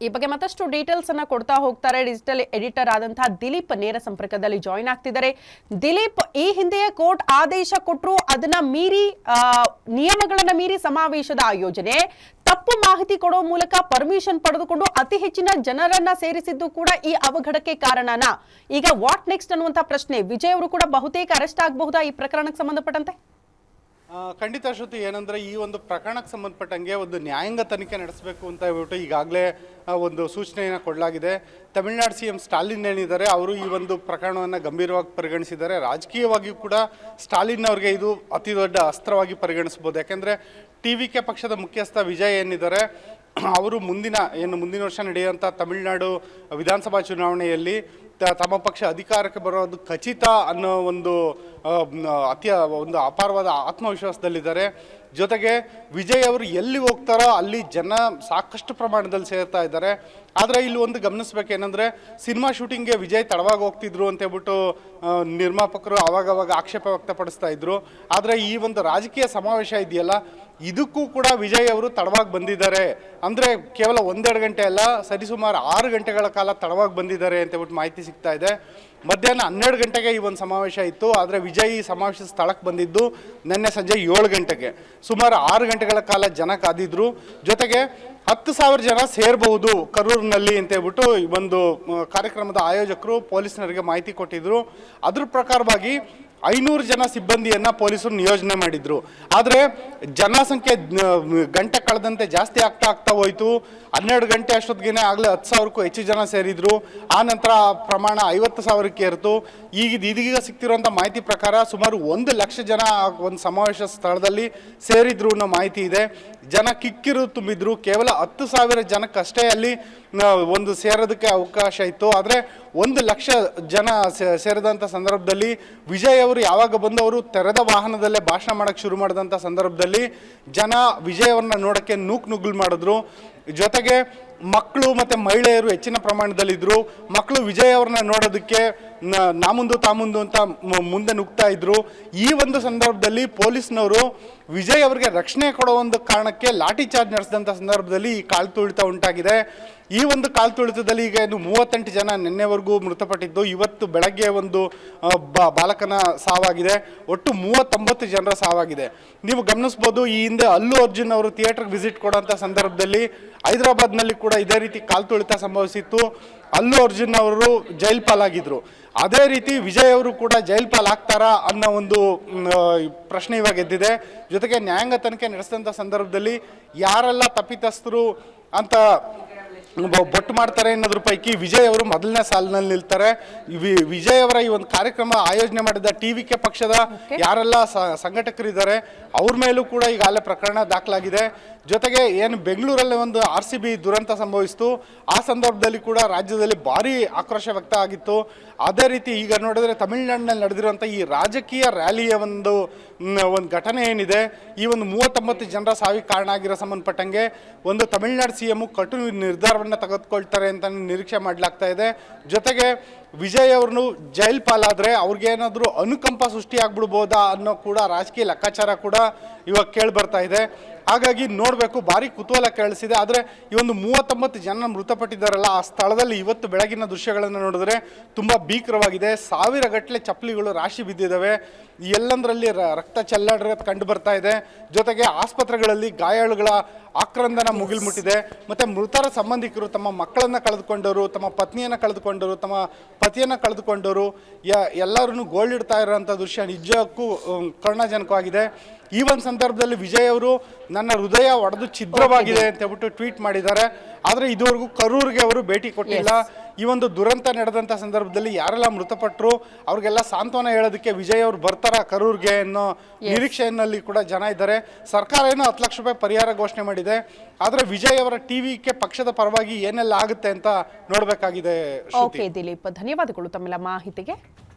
ಈ ಬಗ್ಗೆ ಮತ್ತಷ್ಟು ಡೀಟೇಲ್ಸ್ ಅನ್ನ ಕೊಡ್ತಾ ಹೋಗ್ತಾರೆ ಡಿಜಿಟಲ್ ಎಡಿಟರ್ ಆದಂತಹ ದಿಲೀಪ್ ನೇರ ಸಂಪರ್ಕದಲ್ಲಿ ಜಾಯಿನ್ ಆಗ್ತಿದ್ದಾರೆ. ದಿಲೀಪ್, ಈ ಹಿಂದೆಯೇ ಕೋರ್ಟ್ ಆದೇಶ ಕೊಟ್ಟರು, ಅದನ್ನ ಮೀರಿ ನಿಯಮಗಳನ್ನ ಮೀರಿ ಸಮಾವೇಶದ ಆಯೋಜನೆ, ತಪ್ಪು ಮಾಹಿತಿ ಕೊಡೋ ಮೂಲಕ ಪರ್ಮಿಷನ್ ಪಡೆದುಕೊಂಡು ಅತಿ ಹೆಚ್ಚಿನ ಜನರನ್ನ ಸೇರಿಸಿದ್ದು ಕೂಡ ಈ ಅವಘಡಕ್ಕೆ ಕಾರಣನಾ? ಈಗ ವಾಟ್ ನೆಕ್ಸ್ಟ್ ಅನ್ನುವಂತ ಪ್ರಶ್ನೆ. ವಿಜಯ್ ಅವರು ಕೂಡ ಬಹುತೇಕ ಅರೆಸ್ಟ್ ಆಗಬಹುದಾ ಈ ಪ್ರಕರಣಕ್ಕೆ ಸಂಬಂಧಪಟ್ಟಂತೆ? ಖಂಡಿತ ಶ್ರುತಿ, ಏನಂದರೆ ಈ ಒಂದು ಪ್ರಕರಣಕ್ಕೆ ಸಂಬಂಧಪಟ್ಟಂಗೆ ಒಂದು ನ್ಯಾಯಾಂಗ ತನಿಖೆ ನಡೆಸಬೇಕು ಅಂತ ಹೇಳ್ಬಿಟ್ಟು ಈಗಾಗಲೇ ಒಂದು ಸೂಚನೆಯನ್ನು ಕೊಡಲಾಗಿದೆ. ತಮಿಳುನಾಡು CM ಸ್ಟಾಲಿನ್ ಏನಿದ್ದಾರೆ, ಅವರು ಈ ಒಂದು ಪ್ರಕರಣವನ್ನು ಗಂಭೀರವಾಗಿ ಪರಿಗಣಿಸಿದ್ದಾರೆ. ರಾಜಕೀಯವಾಗಿಯೂ ಕೂಡ ಸ್ಟಾಲಿನ್ ಅವರಿಗೆ ಇದು ಅತಿ ದೊಡ್ಡ ಅಸ್ತ್ರವಾಗಿ ಪರಿಗಣಿಸ್ಬೋದು. ಯಾಕೆಂದರೆ TVK ಪಕ್ಷದ ಮುಖ್ಯಸ್ಥ ವಿಜಯ್ ಏನಿದ್ದಾರೆ, ಅವರು ಮುಂದಿನ ವರ್ಷ ನಡೆಯುವಂಥ ತಮಿಳುನಾಡು ವಿಧಾನಸಭಾ ಚುನಾವಣೆಯಲ್ಲಿ ತಮ್ಮ ಪಕ್ಷ ಅಧಿಕಾರಕ್ಕೆ ಬರೋದು ಖಚಿತ ಅನ್ನೋ ಒಂದು ಅಪಾರವಾದ ಆತ್ಮವಿಶ್ವಾಸದಲ್ಲಿದ್ದಾರೆ. ಜೊತೆಗೆ ವಿಜಯ್ ಅವರು ಎಲ್ಲಿ ಹೋಗ್ತಾರೋ ಅಲ್ಲಿ ಜನ ಸಾಕಷ್ಟು ಪ್ರಮಾಣದಲ್ಲಿ ಸೇರ್ತಾ ಇದ್ದಾರೆ. ಆದರೆ ಇಲ್ಲಿ ಒಂದು ಗಮನಿಸಬೇಕೇನೆಂದರೆ, ಸಿನಿಮಾ ಶೂಟಿಂಗ್ಗೆ ವಿಜಯ್ ತಡವಾಗಿ ಹೋಗ್ತಿದ್ರು ಅಂತ ಹೇಳ್ಬಿಟ್ಟು ನಿರ್ಮಾಪಕರು ಆವಾಗವಾಗ ಆಕ್ಷೇಪ ವ್ಯಕ್ತಪಡಿಸ್ತಾ ಇದ್ರು. ಆದರೆ ಈ ಒಂದು ರಾಜಕೀಯ ಸಮಾವೇಶ ಇದೆಯಲ್ಲ, ಇದಕ್ಕೂ ಕೂಡ ವಿಜಯ್ ಅವರು ತಡವಾಗಿ ಬಂದಿದ್ದಾರೆ. ಅಂದರೆ ಕೇವಲ 1-2 ಗಂಟೆ ಅಲ್ಲ, ಸರಿಸುಮಾರು 6 ಗಂಟೆಗಳ ಕಾಲ ತಡವಾಗಿ ಬಂದಿದ್ದಾರೆ ಅಂತ ಹೇಳ್ಬಿಟ್ಟು ಮಾಹಿತಿ ಸಿಗ್ತಾ ಇದೆ. ಮಧ್ಯಾಹ್ನ 12 ಗಂಟೆಗೆ ಈ ಒಂದು ಸಮಾವೇಶ ಇತ್ತು. ಆದರೆ ವಿಜಯ್ ಈ ಸಮಾವೇಶದ ಸ್ಥಳಕ್ಕೆ ಬಂದಿದ್ದು ನಿನ್ನೆ ಸಂಜೆ 7 ಗಂಟೆಗೆ. ಸುಮಾರು 6 ಗಂಟೆಗಳ ಕಾಲ ಜನ ಕಾದಿದ್ರು. ಜೊತೆಗೆ 10,000 ಜನ ಸೇರಬಹುದು ಕರೂರಿನಲ್ಲಿ ಅಂತ ಹೇಳ್ಬಿಟ್ಟು ಈ ಒಂದು ಕಾರ್ಯಕ್ರಮದ ಆಯೋಜಕರು ಪೊಲೀಸರಿಗೆ ಮಾಹಿತಿ ಕೊಟ್ಟಿದ್ರು. ಅದ್ರ ಪ್ರಕಾರವಾಗಿ 500 ಜನ ಸಿಬ್ಬಂದಿಯನ್ನು ಪೊಲೀಸರು ನಿಯೋಜನೆ ಮಾಡಿದ್ರು. ಆದರೆ ಜನಸಂಖ್ಯೆ ಗಂಟೆ ಕಳೆದಂತೆ ಜಾಸ್ತಿ ಆಗ್ತಾ ಹೋಯಿತು. 12 ಗಂಟೆ ಅಷ್ಟೊತ್ತಿಗೆ ಆಗಲೇ 10,000ಕ್ಕೂ ಹೆಚ್ಚು ಜನ ಸೇರಿದ್ರು. ಆ ನಂತರ ಪ್ರಮಾಣ 50,000ಕ್ಕೆ ಏರಿತು. ಇದೀಗ ಸಿಗ್ತಿರುವಂಥ ಮಾಹಿತಿ ಪ್ರಕಾರ ಸುಮಾರು 1 ಲಕ್ಷ ಜನ ಒಂದು ಸಮಾವೇಶ ಸ್ಥಳದಲ್ಲಿ ಸೇರಿದ್ರು ಅನ್ನೋ ಮಾಹಿತಿ ಇದೆ. ಜನ ಕಿಕ್ಕಿರು ತುಂಬಿದ್ರು. ಕೇವಲ 10,000 ಜನಕ್ಕಷ್ಟೇ ಅಲ್ಲಿ ಒಂದು ಸೇರೋದಕ್ಕೆ ಅವಕಾಶ ಇತ್ತು. ಆದರೆ 1 ಲಕ್ಷ ಜನ ಸೇರಿದಂಥ ಸಂದರ್ಭದಲ್ಲಿ ವಿಜಯ್ ಅವರು ಯಾವಾಗ ಬಂದು ಅವರು ತೆರೆದ ವಾಹನದಲ್ಲೇ ಭಾಷಣ ಮಾಡೋಕ್ಕೆ ಶುರು ಮಾಡಿದಂಥ ಸಂದರ್ಭದಲ್ಲಿ ಜನ ವಿಜಯ್ ಅವ್ರನ್ನ ನೋಡೋಕ್ಕೆ ನುಗ್ಗಲು ಮಾಡಿದ್ರು. ಜೊತೆಗೆ ಮಕ್ಕಳು ಮತ್ತು ಮಹಿಳೆಯರು ಹೆಚ್ಚಿನ ಪ್ರಮಾಣದಲ್ಲಿದ್ದರು. ಮಕ್ಕಳು ವಿಜಯ್ ಅವ್ರನ್ನ ನೋಡೋದಕ್ಕೆ ನಾಮುಂದು ತಾಮುಂದು ಅಂತ ಮುಂದೆ ನುಗ್ತಾ ಇದ್ರು. ಈ ಒಂದು ಸಂದರ್ಭದಲ್ಲಿ ಪೊಲೀಸ್ನವರು ವಿಜಯ್ ಅವರಿಗೆ ರಕ್ಷಣೆ ಕೊಡೋ ಒಂದು ಕಾರಣಕ್ಕೆ ಲಾಠಿ ಚಾರ್ಜ್ ನಡೆಸಿದಂಥ ಸಂದರ್ಭದಲ್ಲಿ ಈ ಕಾಲ್ತುಳಿತ ಉಂಟಾಗಿದೆ. ಈ ಒಂದು ಕಾಲ್ತುಳಿತದಲ್ಲಿ ಈಗ 38 ಜನ ನಿನ್ನೆವರೆಗೂ ಮೃತಪಟ್ಟಿದ್ದು. ಇವತ್ತು ಬೆಳಗ್ಗೆ ಒಂದು ಬಾಲಕನ ಸಾವಾಗಿದೆ. ಒಟ್ಟು 39 ಜನರ ಸಾವಾಗಿದೆ. ನೀವು ಗಮನಿಸ್ಬೋದು, ಈ ಹಿಂದೆ ಅಲ್ಲು ಅರ್ಜುನ್ ಅವರು ಥಿಯೇಟರ್ಗೆ ವಿಸಿಟ್ ಕೊಡೋಂಥ ಸಂದರ್ಭದಲ್ಲಿ ಹೈದರಾಬಾದ್ನಲ್ಲಿ ಕೂಡ ಇದೇ ರೀತಿ ಕಾಲ್ತುಳಿತ ಸಂಭವಿಸಿತ್ತು. ಅಲ್ಲು ಅರ್ಜುನ್ ಅವರು ಜೈಲ್ ಪಾಲಾಗಿದ್ರು. ಅದೇ ರೀತಿ ವಿಜಯ್ ಅವರು ಕೂಡ ಜೈಲ್ ಪಾಲಾಗ್ತಾರಾ ಅನ್ನೋ ಒಂದು ಪ್ರಶ್ನೆ ಇವಾಗ ಎದ್ದಿದೆ. ಜೊತೆಗೆ ನ್ಯಾಯಾಂಗ ತನಿಖೆ ನಡೆಸಿದಂಥ ಸಂದರ್ಭದಲ್ಲಿ ಯಾರೆಲ್ಲ ತಪ್ಪಿತಸ್ಥರು ಅಂತ ಬೊಟ್ಟು ಮಾಡ್ತಾರೆ ಅನ್ನೋದ್ರ ಪೈಕಿ ವಿಜಯ್ ಅವರು ಮೊದಲನೇ ಸಾಲಿನಲ್ಲಿ ನಿಲ್ತಾರೆ. ವಿಜಯ್ ಅವರ ಈ ಒಂದು ಕಾರ್ಯಕ್ರಮ ಆಯೋಜನೆ ಮಾಡಿದ TVK ಪಕ್ಷದ ಯಾರೆಲ್ಲ ಸಂಘಟಕರಿದ್ದಾರೆ ಅವ್ರ ಮೇಲೂ ಕೂಡ ಈಗಾಗಲೇ ಪ್ರಕರಣ ದಾಖಲಾಗಿದೆ. ಜೊತೆಗೆ ಏನು ಬೆಂಗಳೂರಲ್ಲಿ ಒಂದು RCB ದುರಂತ ಸಂಭವಿಸಿತು, ಆ ಸಂದರ್ಭದಲ್ಲಿ ಕೂಡ ರಾಜ್ಯದಲ್ಲಿ ಭಾರಿ ಆಕ್ರೋಶ ವ್ಯಕ್ತ ಆಗಿತ್ತು. ಅದೇ ರೀತಿ ಈಗ ನೋಡಿದ್ರೆ ತಮಿಳುನಾಡಿನಲ್ಲಿ ನಡೆದಿರುವಂಥ ಈ ರಾಜಕೀಯ ರ್ಯಾಲಿಯ ಒಂದು ಘಟನೆ ಏನಿದೆ, ಈ ಒಂದು 39 ಜನರ ಸಾವಿಗೆ ಕಾರಣ ಆಗಿರೋ ಸಂಬಂಧಪಟ್ಟಂಗೆ ಒಂದು ತಮಿಳುನಾಡು CM ಕಟು ನಿರ್ಧಾರವನ್ನು ತೆಗೆದುಕೊಳ್ತಾರೆ ಅಂತ ನಿರೀಕ್ಷೆ ಮಾಡಲಾಗ್ತಾ ಇದೆ. ಜೊತೆಗೆ ವಿಜಯ್ ಅವ್ರನ್ನು ಜೈಲ್ ಪಾಲಾದರೆ ಅವ್ರಿಗೇನಾದರೂ ಅನುಕಂಪ ಸೃಷ್ಟಿಯಾಗ್ಬಿಡ್ಬೋದಾ ಅನ್ನೋ ಕೂಡ ರಾಜಕೀಯ ಲೆಕ್ಕಾಚಾರ ಕೂಡ ಇವಾಗ ಕೇಳಿ ಬರ್ತಾ ಇದೆ. ಹಾಗಾಗಿ ನೋಡಬೇಕು, ಭಾರಿ ಕುತೂಹಲ ಕೇಳಿಸಿದೆ. ಆದರೆ ಈ ಒಂದು 39 ಜನ ಮೃತಪಟ್ಟಿದ್ದಾರಲ್ಲ, ಆ ಸ್ಥಳದಲ್ಲಿ ಇವತ್ತು ಬೆಳಗಿನ ದೃಶ್ಯಗಳನ್ನು ನೋಡಿದ್ರೆ ತುಂಬ ಭೀಕರವಾಗಿದೆ. 1000 ಗಟ್ಟಲೆ ಚಪ್ಪಲಿಗಳು ರಾಶಿ ಬಿದ್ದಿದ್ದಾವೆ. ಎಲ್ಲಂದರಲ್ಲಿ ರಕ್ತ ಚೆಲ್ಲಾಡಿರೋದು ಕಂಡು ಬರ್ತಾ ಇದೆ. ಜೊತೆಗೆ ಆಸ್ಪತ್ರೆಗಳಲ್ಲಿ ಗಾಯಾಳುಗಳ ಆಕ್ರಂದನ ಮುಗಿಲ್ಮುಟ್ಟಿದೆ. ಮತ್ತು ಮೃತರ ಸಂಬಂಧಿಕರು ತಮ್ಮ ಮಕ್ಕಳನ್ನು ಕಳೆದುಕೊಂಡವರು, ತಮ್ಮ ಪತ್ನಿಯನ್ನು ಕಳೆದುಕೊಂಡವರು, ತಮ್ಮ ಪತಿಯನ್ನು ಕಳೆದುಕೊಂಡವರು ಎಲ್ಲರೂ ಗೋಳಿಡ್ತಾ ಇರೋಂಥ ದೃಶ್ಯ ನಿಜಕ್ಕೂ ಕರುಣಾಜನಕವಾಗಿದೆ. ಈ ಒಂದು ಸಂದರ್ಭದಲ್ಲಿ ವಿಜಯ್ ಅವರು ನನ್ನ ಹೃದಯ ಒಡೆದು ಛಿದ್ರವಾಗಿದೆ ಅಂತ ಹೇಳ್ಬಿಟ್ಟು ಟ್ವೀಟ್ ಮಾಡಿದ್ದಾರೆ. ಆದರೆ ಇದುವರೆಗೂ ಕರೂರಿಗೆ ಅವರು ಭೇಟಿ ಕೊಟ್ಟಿಲ್ಲ. ಈ ಒಂದು ದುರಂತ ನಡೆದಂಥ ಸಂದರ್ಭದಲ್ಲಿ ಯಾರೆಲ್ಲ ಮೃತಪಟ್ಟರು ಅವ್ರಿಗೆಲ್ಲ ಸಾಂತ್ವನ ಹೇಳೋದಕ್ಕೆ ವಿಜಯ್ ಅವರು ಬರ್ತಾರ ಕರೂರ್ಗೆ ಅನ್ನೋ ನಿರೀಕ್ಷೆಯಲ್ಲಿ ಕೂಡ ಜನ ಇದ್ದಾರೆ. ಸರ್ಕಾರ ಏನೋ 10 ಲಕ್ಷ ರೂಪಾಯಿ ಪರಿಹಾರ ಘೋಷಣೆ ಮಾಡಿದೆ. ಆದರೆ ವಿಜಯ್ ಅವರ TVK ಪಕ್ಷದ ಪರವಾಗಿ ಏನೆಲ್ಲ ಆಗುತ್ತೆ ಅಂತ ನೋಡಬೇಕಾಗಿದೆ. ಓಕೆ ದಿಲೀಪ್, ಧನ್ಯವಾದಗಳು ತಮ್ಮೆಲ್ಲ ಮಾಹಿತಿಗೆ.